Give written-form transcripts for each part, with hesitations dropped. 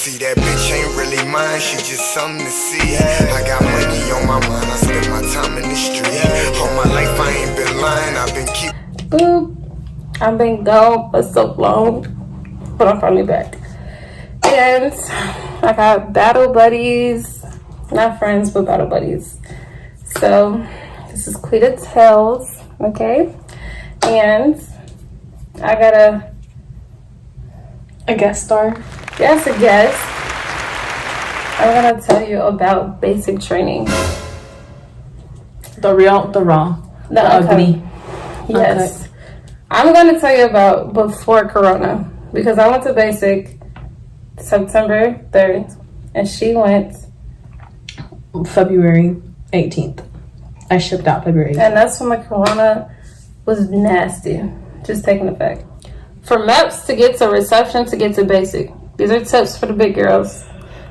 See, that bitch ain't really mine, she just something to see. I got money on my mind, I spend my time in the street. All my life I ain't been lying, I've been keep. Boop. I've been gone for so long, but I'm finally back. And I got battle buddies, not friends, but battle buddies. So this is Quita Tells, okay? And I got a guest star. Yes, a guest. I'm gonna tell you about basic training. The raw, the ugly. Yes. Okay. I'm gonna tell you about before Corona, because I went to basic September 3rd, and she went February 18th. I shipped out February 18th. And that's when the Corona was nasty, just taking effect. For MEPS to get to reception, to get to basic, these are tips for the big girls,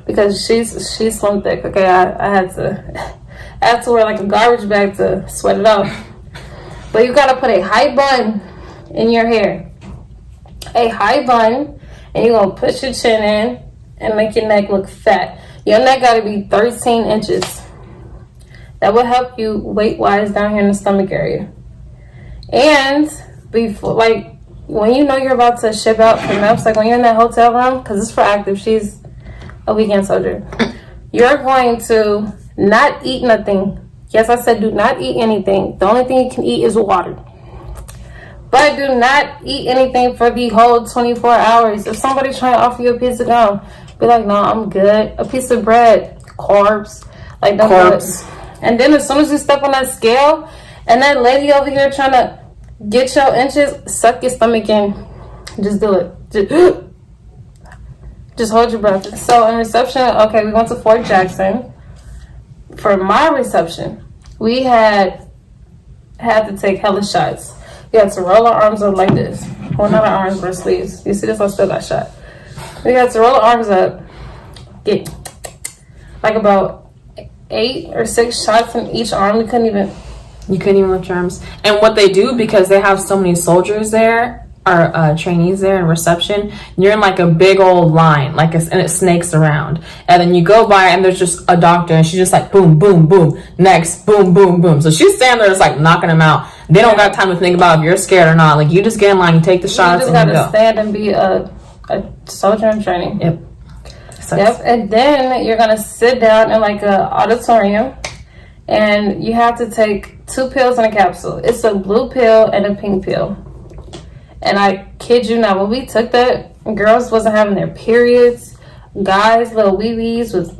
because she's slim thick. Okay, I had to wear like a garbage bag to sweat it off. But you gotta put a high bun in your hair, a high bun, and you're gonna push your chin in and make your neck look fat. Your neck gotta be 13 inches. That will help you weight-wise down here in the stomach area. And before, like, when you know you're about to ship out for MEPS, like when you're in that hotel room, because it's for active, she's a weekend soldier, you're going to not eat nothing. Yes, I said do not eat anything. The only thing you can eat is water. But do not eat anything for the whole 24 hours. If somebody's trying to offer you a piece of gum, be like, no, I'm good. A piece of bread, carbs, like don't do it. And then as soon as you step on that scale, and that lady over here trying to get your inches, suck your stomach in. Just do it. Just hold your breath. So in reception, okay, we went to Fort Jackson. For my reception, we had to take hella shots. We had to roll our arms up like this. Well, not our arms, but our sleeves. You see this? I still got shot. We had to roll our arms up, get like about 8 or 6 shots in each arm. You couldn't even lift your arms. And what they do, because they have so many soldiers there, or trainees there in reception, you're in like a big old line, and it snakes around. And then you go by and there's just a doctor, and she's just like boom, boom, boom, next, boom, boom, boom. So she's standing there just like knocking them out. They don't got time to think about if you're scared or not. Like, you just get in line, you take the shots, and you go. You just gotta stand and be a soldier in training. Yep. Yep. And then you're gonna sit down in like a auditorium, and you have to take 2 pills in a capsule. It's a blue pill and a pink pill. And I kid you not, when we took that, girls wasn't having their periods. Guys, little wee-wees was,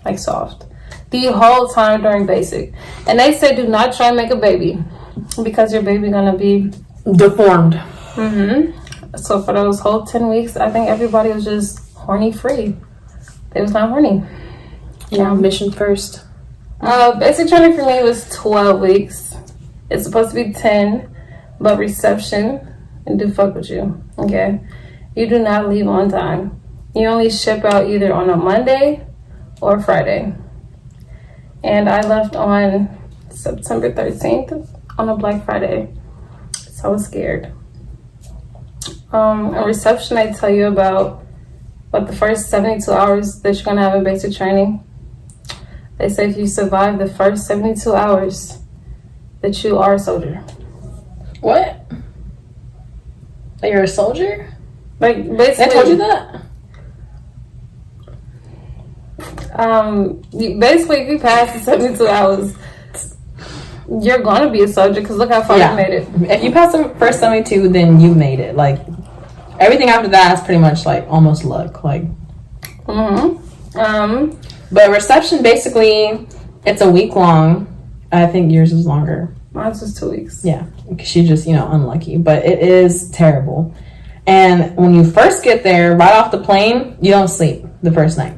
like soft. The whole time during basic. And they say do not try and make a baby, because your baby gonna be deformed. Mm-hmm. So for those whole 10 weeks, I think everybody was just horny free. They was not horny. Yeah, mission first. Basic training for me was 12 weeks. It's supposed to be 10. But reception, and do fuck with you, okay? You do not leave on time. You only ship out either on a Monday or Friday. And I left on September 13th on a Black Friday. So I was scared. In reception, I tell you about what the first 72 hours that you're gonna have in basic training. They say if you survive the first 72 hours, that you are a soldier. What? You're a soldier? Like, basically, I told you that? Basically, if you pass the 72 hours, you're gonna be a soldier, because look how far you made it. If you pass the first 72, then you made it. Like, everything after that is pretty much like almost luck. Like, but reception, basically, it's a week long. I think yours is longer. Mine's just 2 weeks. Yeah, she's just, unlucky. But it is terrible. And when you first get there, right off the plane, you don't sleep the first night.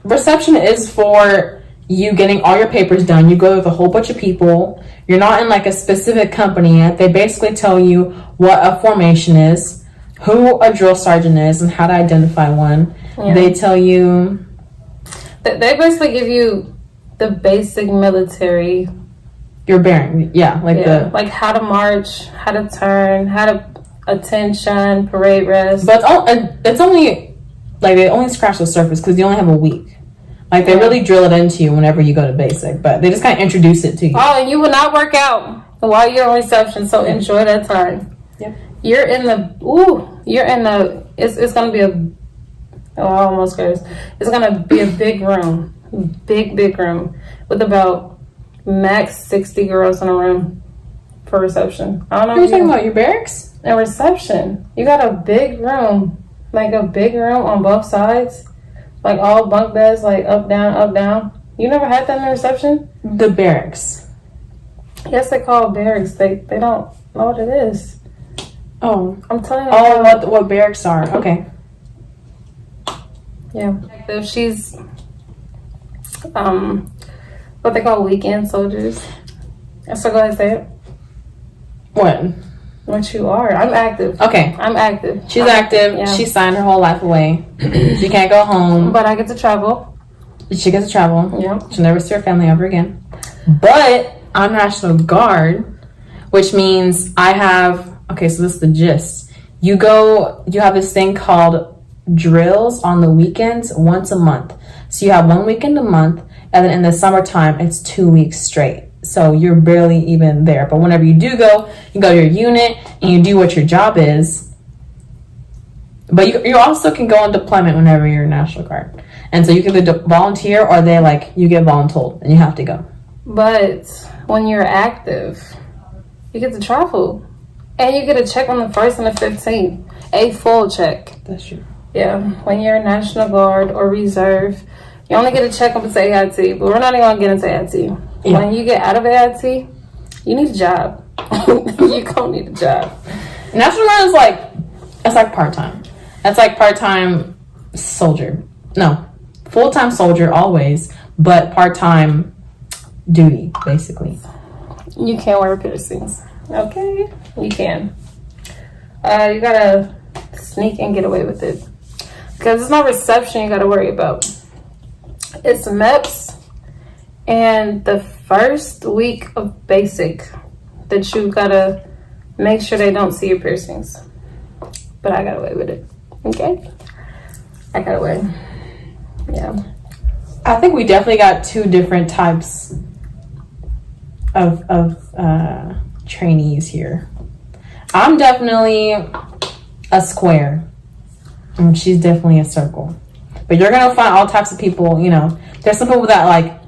Reception is for you getting all your papers done. You go with a whole bunch of people. You're not in like a specific company yet. They basically tell you what a formation is, who a drill sergeant is, and how to identify one. Yeah. They tell you... They basically give you the basic military... Your bearing, like how to march, how to turn, how to attention, parade rest. But it's only Like, they only scratch the surface because you only have a week. Like, they really drill it into you whenever you go to basic, but they just kind of introduce it to you. Oh, and you will not work out while you're on reception, so enjoy that time. Yep. You're in the, it's going to be I almost goes. It's going to be a big room, big room with about max 60 girls in a room for reception. I don't know. What are you talking about, your barracks? A reception. You got a big room, like a big room on both sides, like all bunk beds, like up, down. You never had that in the reception? The barracks. Yes, they call it barracks. They don't know what it is. Oh. I'm telling you. Oh, what barracks are. Okay. Yeah. If she's, what they call weekend soldiers. So go ahead and say it. What you are. I'm active. Okay. I'm active. She's active. Yeah. She signed her whole life away. She can't go home. But I get to travel. She gets to travel. Yeah. She'll never see her family ever again. But I'm National Guard, which means I have, okay, so this is the gist. You have this thing called drills on the weekends once a month. So you have 1 weekend a month, and then in the summertime, it's 2 weeks straight. So you're barely even there. But whenever you do go, you go to your unit and you do what your job is. But you also can go on deployment whenever you're National Guard. And so you can either volunteer or you get voluntold and you have to go. But when you're active, you get to travel. And you get a check on the 1st and the 15th. A full check. That's true. Yeah. When you're National Guard or Reserve, you only get a check up to AIT. But we're not even going to get into AIT. Yeah. When you get out of AIT, you need a job. You gonna need a job. National Guard is it's like part-time. That's like part-time soldier. No, full-time soldier always, but part-time duty, basically. You can't wear piercings. Okay? You can. You gotta sneak and get away with it. Because it's not reception you gotta worry about. It's MEPS and the first week of basic that you gotta make sure they don't see your piercings. But I got away with it. Okay? I got away. Yeah. I think we definitely got two different types of trainees here. I'm definitely a square, and she's definitely a circle. But you're gonna find all types of people. There's some people that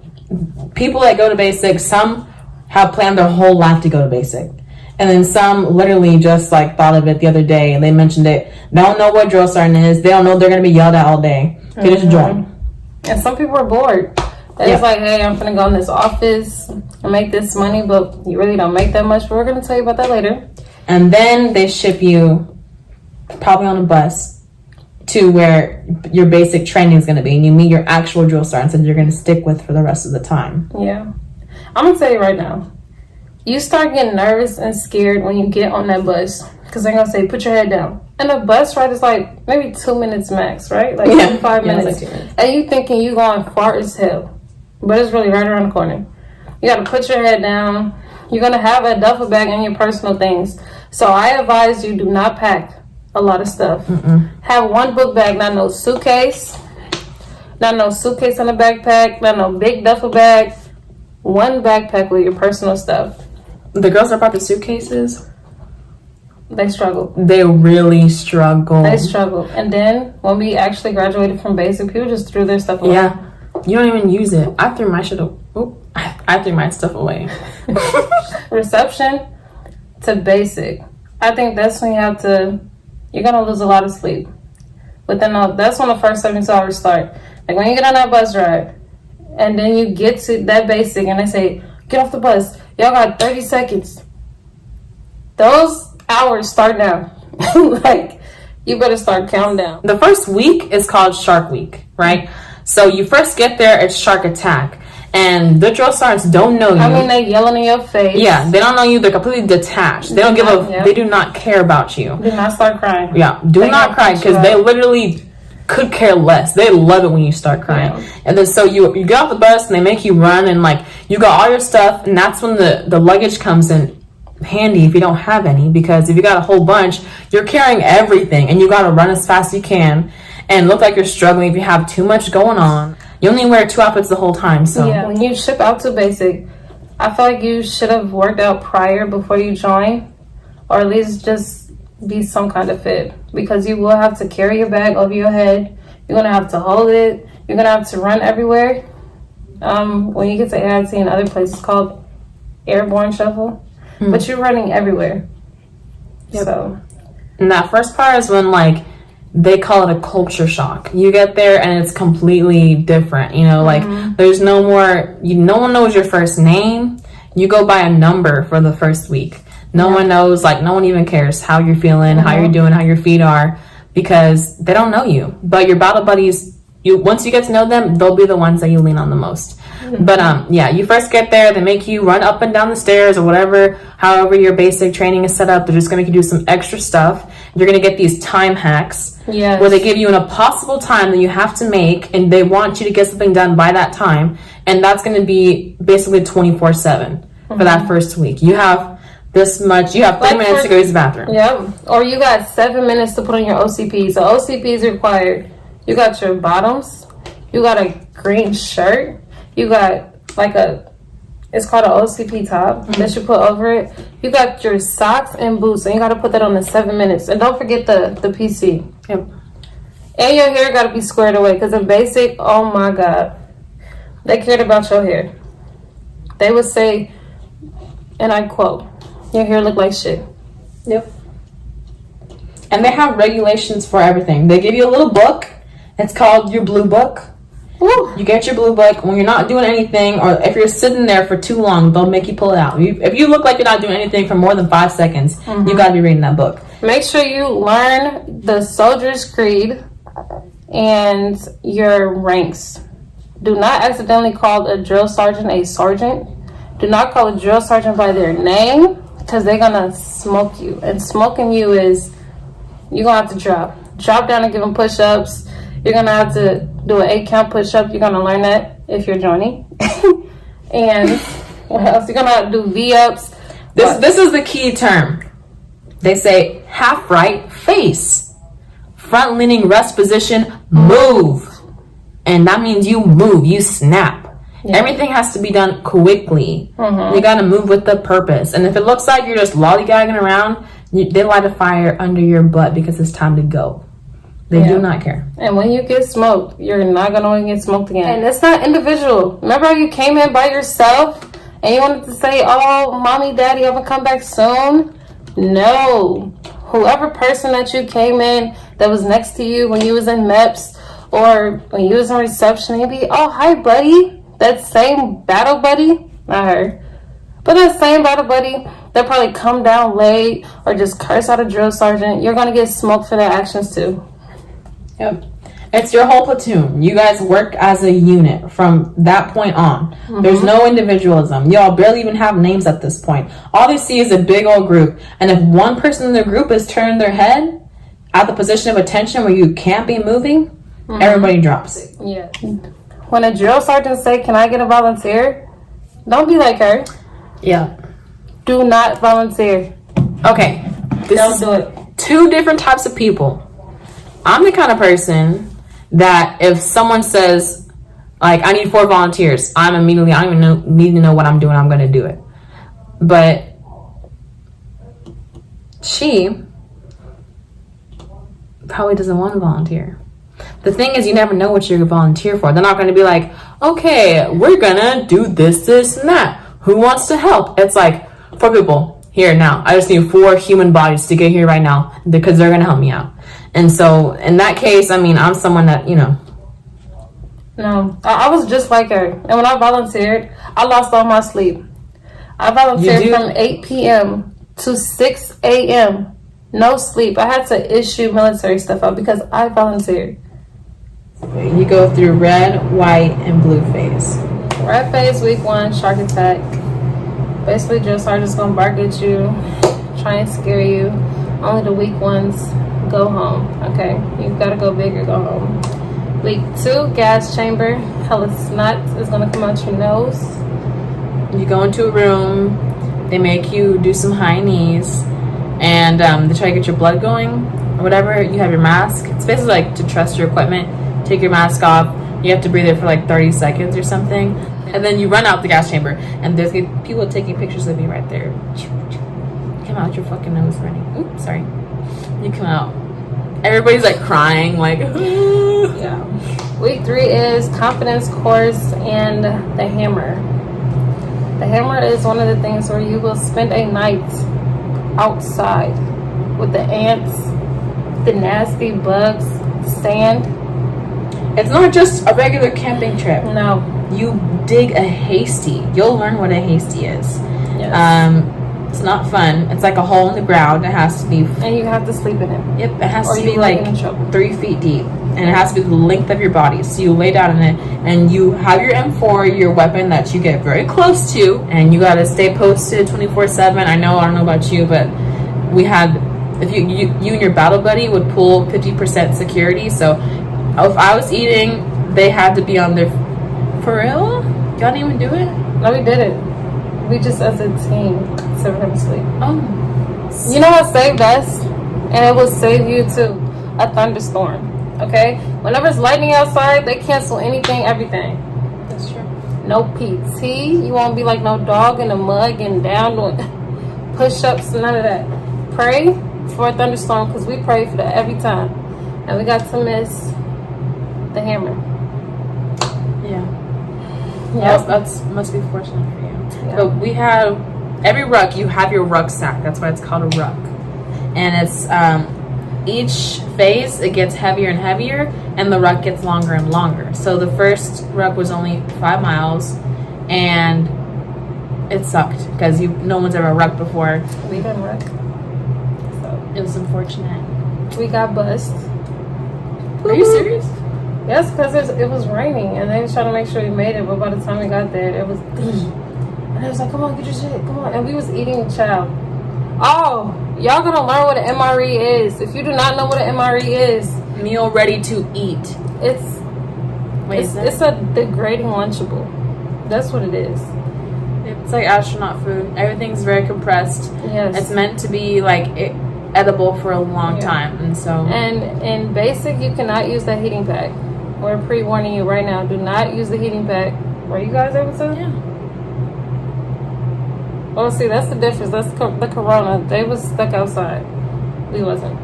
people that go to basic. Some have planned their whole life to go to basic, and then some literally just thought of it the other day and they mentioned it. They don't know what drill sergeant is. They don't know they're gonna be yelled at all day. They just join. And some people are bored. It's hey, I'm gonna go in this office and make this money, but you really don't make that much. But we're gonna tell you about that later. And then they ship you probably on a bus to where your basic training is going to be, and you meet your actual drill sergeants that you're going to stick with for the rest of the time. Yeah. I'm going to tell you right now, you start getting nervous and scared when you get on that bus, because they're going to say, put your head down. And the bus ride is maybe 2 minutes max, right? 5 minutes. 2 minutes. And you thinking you going far as hell, but it's really right around the corner. You got to put your head down. You're going to have a duffel bag and your personal things. So I advise you do not pack a lot of stuff. Have one book bag, not no suitcase. Not no suitcase in a backpack. Not no big duffel bag. One backpack with your personal stuff. The girls that brought the suitcases, they struggle. They really struggle. They struggle. And then when we actually graduated from basic, people just threw their stuff away. Yeah. You don't even use it. I threw my stuff away. Reception to basic. I think that's when you're going to lose a lot of sleep. But then that's when the first 72 hours start. When you get on that bus ride, and then you get to that basic, and they say, get off the bus. Y'all got 30 seconds. Those hours start now. You better start counting down. The first week is called Shark Week, right? So you first get there, it's Shark Attack. And the drill sergeants don't know you. They yelling in your face. Yeah, they don't know you. They're completely detached. They don't they do not care about you. Do not start crying. Yeah, do not cry, because they literally could care less. They love it when you start crying. Yeah. And then so you get off the bus and they make you run, and you got all your stuff, and that's when the luggage comes in. handy if you don't have any, because if you got a whole bunch, you're carrying everything and you got to run as fast as you can and look like you're struggling if you have too much going on. You only wear 2 outfits the whole time. So yeah, when you ship out to basic, I feel like you should have worked out prior before you join, or at least just be some kind of fit, because you will have to carry your bag over your head. You're gonna have to hold it. You're gonna have to run everywhere. When you get to AIT and other places, called airborne shuffle, but you're running everywhere. Yep. So, and that first part is when, like, they call it a culture shock. You get there and it's completely different. You know, like, there's no more, no one knows your first name. You go by a number for the first week. No one knows, like, no one even cares how you're feeling, how you're doing, how your feet are, because they don't know you. But your battle buddies, once you get to know them, they'll be the ones that you lean on the most. But yeah, you first get there, they make you run up and down the stairs or whatever, however your basic training is set up. They're just gonna make you do some extra stuff. You're gonna get these time hacks where they give you an impossible time that you have to make, and they want you to get something done by that time, and that's gonna be basically 24/7 for that first week. You have this much, you have 3 minutes to go to the bathroom. Yeah, or you got 7 minutes to put on your OCP. So OCP is required. You got your bottoms, you got a green shirt, you got like it's called an OCP top that you put over it. You got your socks and boots, and you got to put that on in 7 minutes. And don't forget the PC. Yep. And your hair got to be squared away, because in basic, oh my God, they cared about your hair. They would say, and I quote, your hair look like shit. Yep. And they have regulations for everything. They give you a little book. It's called your blue book. Woo. You get your blue book when you're not doing anything, or if you're sitting there for too long, they'll make you pull it out. If you look like you're not doing anything for more than 5 seconds, you got to be reading that book. Make sure you learn the soldier's creed and your ranks. Do not accidentally call a drill sergeant a sergeant. Do not call a drill sergeant by their name, because they're gonna smoke you. And smoking you is, you're gonna have to drop down and give them push-ups. You're gonna have to do an 8-count push-up. You're gonna learn that if you're joining. And what else? You're gonna have to do V-ups. This is the key term. They say half right face, front leaning rest position, move. And that means you move, you snap. Yeah. Everything has to be done quickly. You gotta move with the purpose. And if it looks like you're just lollygagging around, they light a fire under your butt because it's time to go. They do not care. And when you get smoked, you're not gonna want to get smoked again. And it's not individual. Remember how you came in by yourself and you wanted to say, "Oh, mommy, daddy, I'm gonna come back soon"? No. Whoever person that you came in that was next to you when you was in MEPS or when you was in reception, he'd be, "Oh, hi, buddy." That same battle buddy, not her, but that same battle buddy that probably come down late or just curse out a drill sergeant, you're gonna get smoked for their actions too. Yep. It's your whole platoon. You guys work as a unit from that point on. There's no individualism. Y'all barely even have names at this point. All they see is a big old group. And if one person in the group is turning their head at the position of attention where you can't be moving, everybody drops. Yeah. When a drill sergeant say, "Can I get a volunteer?" Don't be like her. Yeah. Do not volunteer. Okay. Don't do it. 2 different types of people. I'm the kind of person that if someone says, like, I need 4 volunteers, I don't even need to know what I'm doing. I'm going to do it. But she probably doesn't want to volunteer. The thing is, you never know what you're going to volunteer for. They're not going to be like, okay, we're going to do this, and that. Who wants to help? It's like, 4 people here now. I just need 4 human bodies to get here right now because they're going to help me out. And so in that case, I mean, I'm someone that, No, I was just like her. And when I volunteered, I lost all my sleep. I volunteered from 8 p.m. to 6 a.m. No sleep. I had to issue military stuff out because I volunteered. You go through red, white, and blue phase. Red phase, week 1, shark attack. Basically, drill sergeant's gonna bark at you, try and scare you. Only the weak ones go home. Okay, you gotta go big or go home. Week 2, gas chamber. Hella snot is gonna come out your nose. You go into a room They make you do some high knees, and they try to get your blood going or whatever. You have your mask. It's basically like to trust your equipment. Take your mask off. You have to breathe it for like 30 seconds or something, and then you run out the gas chamber. And there's people taking pictures of you right there. Come out your fucking nose running. Oops, sorry. You come out. Everybody's like crying, like. Yeah. Week 3 is confidence course and the hammer. The hammer is one of the things where you will spend a night outside with the ants, the nasty bugs, sand. It's not just a regular camping trip. No. You dig a hasty. You'll learn what a hasty is. Yes. It's not fun. It's like a hole in the ground. It has to be. And you have to sleep in it. Yep. It has Or to you be will like get in trouble. 3 feet deep, and it has to be the length of your body. So you lay down in it, and you have your M4, your weapon that you get very close to, and you gotta stay posted 24/7. I don't know about you, but we had. If you and your battle buddy would pull 50% security. So if I was eating, they had to be on their. For real? Y'all didn't even do it? No, we did it. We just as a team sent him to sleep. Oh. You know what saved us? And it will save you too. A thunderstorm. Okay? Whenever it's lightning outside, they cancel anything, everything. That's true. No PT. You won't be like no dog in the mud and down doing push-ups, none of that. Pray for a thunderstorm because we pray for that every time. And we got to miss the hammer. Yeah. Yep. That's must be fortunate for you. Yeah. But we have every ruck. You have your rucksack. That's why it's called a ruck. And it's each phase it gets heavier and heavier, and the ruck gets longer and longer. So the first ruck was only 5 miles, and it sucked because no one's ever rucked before. We didn't wreck. So It was unfortunate. we got bussed. Are you serious? Yes, because it was raining, and they was trying to make sure we made it. But by the time we got there, it was, and I was like, "Come on, get your shit, come on!" And we was eating chow. Oh, y'all gonna learn what an MRE is. If you do not know what an MRE is, Meal ready to eat. it's a degrading Lunchable. That's what it is. It's like astronaut food. Everything's very compressed. Yes. It's meant to be like edible for a long Yeah. time, and so. And in basic, you cannot use that heating pack. We're pre-warning you right now. Do not use the heating pack. Were you guys able to? Yeah. Oh, see, that's the difference. That's the corona. They was stuck outside. We wasn't.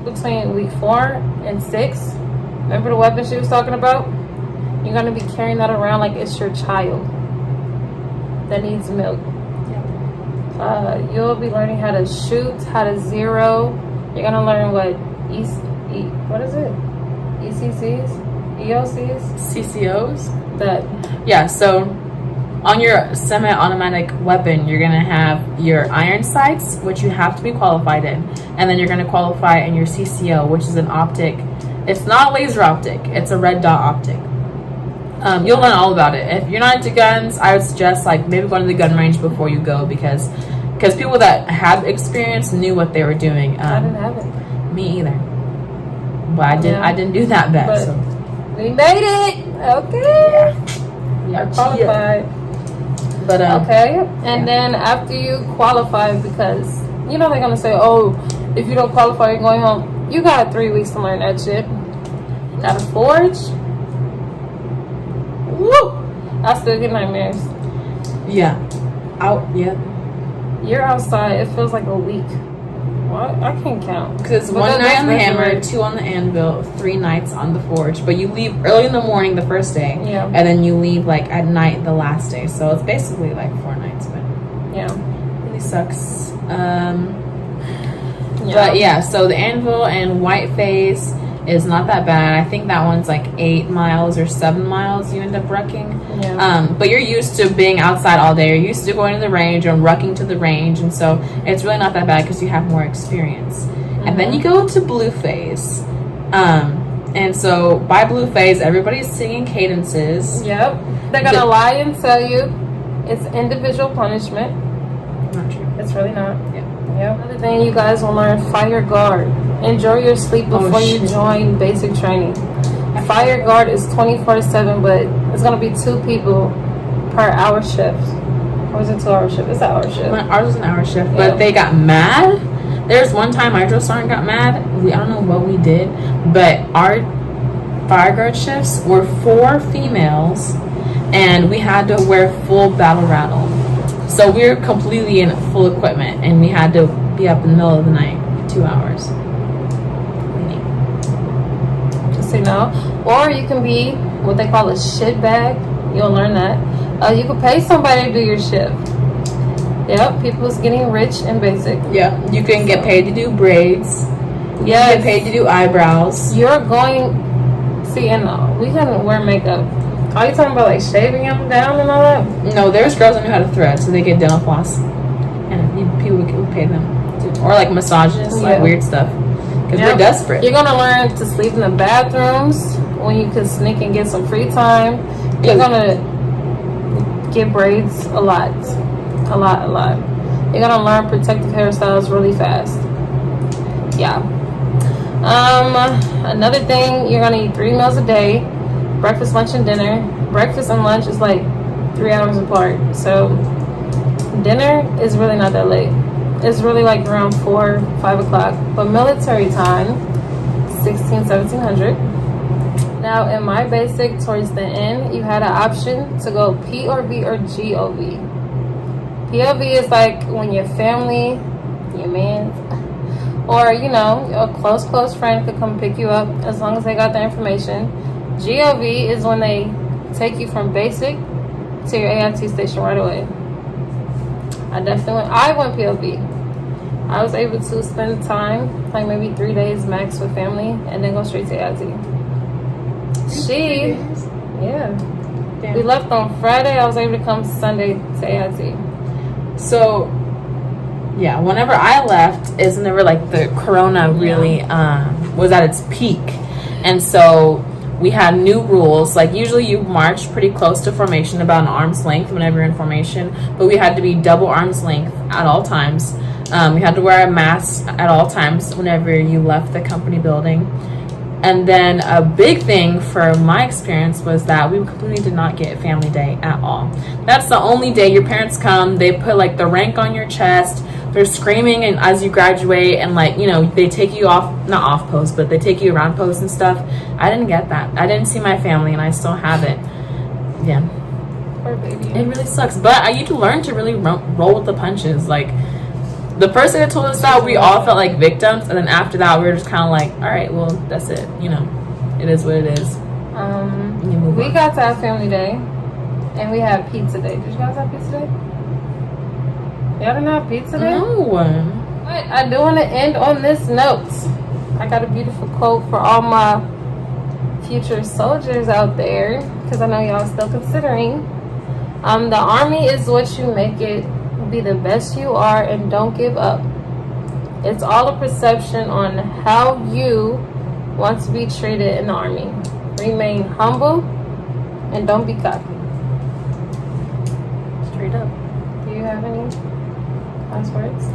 Between week 4 and 6, remember the weapon she was talking about? You're going to be carrying that around like it's your child that needs milk. You'll be learning how to shoot, how to zero. You're going to learn what what is it? ECCs? EOCs? CCOs? That. Yeah, so on your semi-automatic weapon, you're going to have your iron sights, which you have to be qualified in. And then you're going to qualify in your CCO, which is an optic. It's not a laser optic. It's a red dot optic. You'll learn all about it. If you're not into guns, I would suggest like maybe going to the gun range before you go because people that have experience knew what they were doing. I didn't have it. Me either. But I didn't do that bad. But So. we made it. Okay. Yeah. I qualified. But Okay. And then after you qualify, because you know they're gonna say, "Oh, if you don't qualify, you're going home." You got 3 weeks to learn that shit. Got to forge. Woo! I still get nightmares. yeah. You're outside. It feels like a week. What? I can't count. Because it's But 1 night that's on the hammer, right. 2 on the anvil, 3 nights on the forge. But you leave early in the morning the first day, Yeah. and then you leave like at night the last day. So it's basically like 4 nights, but Yeah. it really sucks. But yeah, so the anvil and white phase is not that bad. I think that one's like 8 miles or 7 miles you end up rucking. Yeah. But you're used to being outside all day. You're used to going to the range and rucking to the range, and so it's really not that bad because you have more experience. And then you go to blue phase. And so by blue phase, everybody's singing cadences. Yep. They're gonna lie and tell you it's individual punishment. Not true. It's really not. Yeah. Yep. Another thing you guys will learn: fire guard. Enjoy your sleep before you shit. join basic training. Fire guard is 24/7, but it's gonna be 2 people per hour shift Or was it 2-hour shift? It's an hour shift. Ours was an hour shift, Yeah. but they got mad. There's one time my drill sergeant got mad. I don't know what we did, but our fire guard shifts were 4 females, and we had to wear full battle rattle. So we were completely in full equipment, and we had to be up in the middle of the night for 2 hours. Just so you know. Or you can be what they call a shit bag. You'll learn that. You can pay somebody to do your shift. Yep, people's getting rich and basic. Yeah, you can get paid to do braids. You Yes. can get paid to do eyebrows. You're going. See, and we can wear makeup. Are you talking about like shaving them down and all that? No, there's girls that know how to thread, so they get dental floss, and people would pay them, or like massages, like Yeah. weird stuff, because Yep. we're desperate. You're gonna learn to sleep in the bathrooms when you can sneak and get some free time. You're gonna get braids a lot. You're gonna learn protective hairstyles really fast. Yeah. Another thing, you're gonna eat 3 meals a day: breakfast, lunch, and dinner. Breakfast and lunch is like 3 hours apart, so dinner is really not that late. It's really like around 4, 5 o'clock. But military time, 1700. Now in my basic, towards the end, you had an option to go POV or GOV. POV is like when your family, your man, or you know, a close friend could come pick you up as long as they got the information. GOV is when they take you from basic to your AIT station right away. I went POV. I was able to spend time, like maybe 3 days max with family, and then go straight to AIT. Yeah. Damn. We left on Friday. I was able to come Sunday to AIT. So, yeah, whenever I left is whenever like the corona really was at its peak, and so we had new rules. Like usually you march pretty close to formation, about an arm's length whenever you're in formation, but we had to be double arm's length at all times. We had to wear a mask at all times whenever you left the company building. And then a big thing for my experience was that we completely did not get family day at all. That's the only day your parents come, they put like the rank on your chest, they're screaming, and as you graduate, and like, you know, they take you off, not off post, but they take you around post and stuff. I didn't get that. I didn't see my family, and I still have it. Yeah. Poor baby. It really sucks. But I need to learn to really roll with the punches. Like, the first day that told us that, we all felt like victims, and then after that, we were just kind of like, all right, well, that's it. You know, it is what it is. We got to have family day, and we had pizza day. Did you guys have pizza day? Y'all didn't have pizza day? No. But I do want to end on this note. I got a beautiful quote for all my future soldiers out there, because I know y'all still considering. The army is what you make it. Be the best you are and don't give up. It's all a perception on how you want to be treated in the army. Remain humble and don't be cocky. Straight up. Do you have any last words?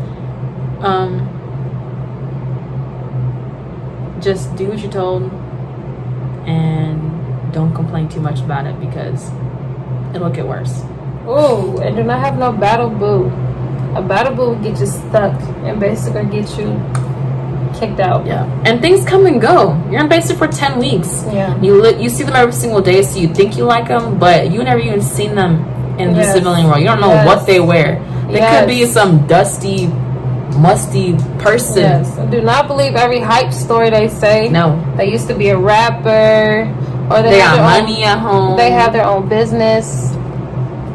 Just do what you're told and don't complain too much about it, because it'll get worse. Ooh, and do not have no battle boo. A battle boo will get you stuck and basically get you kicked out. Yeah. And things come and go. You're on basic for 10 weeks. Yeah. You see them every single day, so you think you like them, but you never even seen them in the civilian world. You don't know what they wear. They could be some dusty, musty person. Yes. Do not believe every hype story they say. No. They used to be a rapper, or They have got their money at home. They have their own business.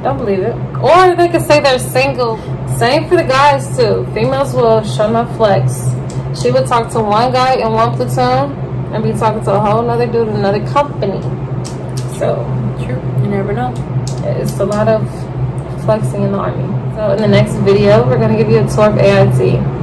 Don't believe it. Or they could say they're single. Same for the guys too. Females will show no flex. She would talk to one guy in one platoon and be talking to a whole nother dude in another company. So True. You never know. it's a lot of flexing in the army. So in the next video, we're going to give you a tour of AIT.